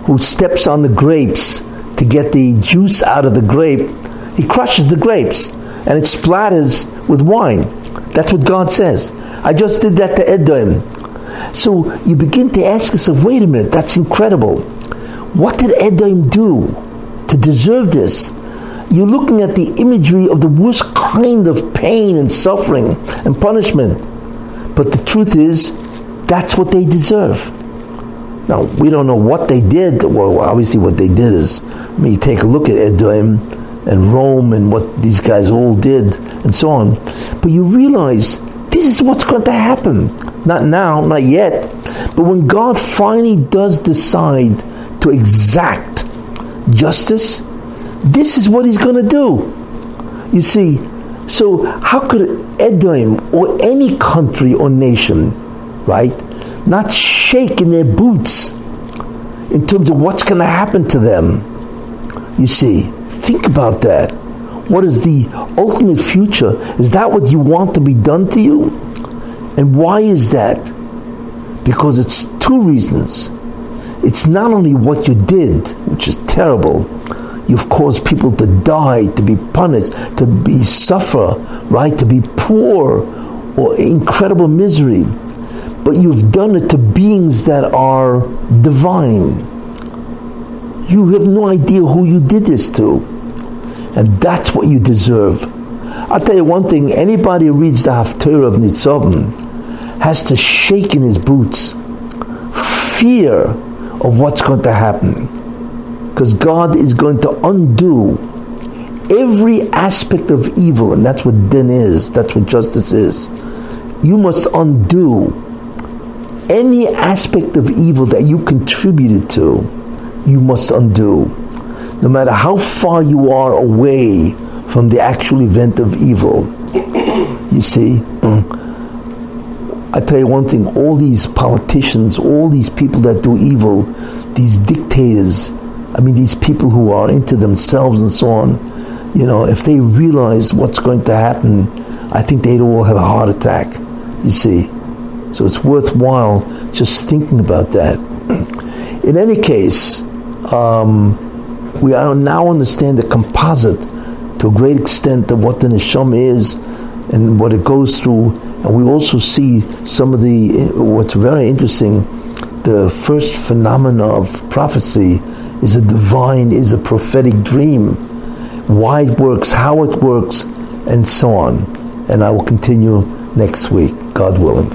who steps on the grapes to get the juice out of the grape. He crushes the grapes and it splatters with wine. That's what God says. I just did that to Edom. So you begin to ask yourself, wait a minute, that's incredible. What did Edom do to deserve this? You're looking at the imagery of the worst kind of pain and suffering and punishment. But the truth is, that's what they deserve. Now, we don't know what they did. Well, obviously what they did is, you take a look at Edom and Rome and what these guys all did and so on. But you realize this is what's going to happen. Not now, not yet. But when God finally does decide to exact justice, this is what he's going to do. You see, so how could Edom or any country or nation, right, not shake in their boots in terms of what's going to happen to them? You see, think about that. What is the ultimate future? Is that what you want to be done to you? And why is that? Because it's two reasons. It's not only what you did, which is terrible. You've caused people to die, to be punished, to be suffer, right? To be poor or incredible misery. But you've done it to beings that are divine. You have no idea who you did this to. And that's what you deserve. I'll tell you one thing, anybody who reads the Haftarah of Nitzavim has to shake in his boots. Fear of what's going to happen. Because God is going to undo every aspect of evil, and that's what din is, that's what justice is. You must undo any aspect of evil that you contributed to. You must undo. No matter how far you are away from the actual event of evil. You see, I tell you one thing, all these politicians, all these people that do evil, these dictators, these people who are into themselves and so on, if they realize what's going to happen, I think they'd all have a heart attack, you see. So it's worthwhile just thinking about that. In any case, we now understand the composite to a great extent of what the neshama is and what it goes through, and we also see some of what's very interesting, the first phenomena of prophecy is a prophetic dream, why it works, how it works, and so on. And I will continue next week, God willing.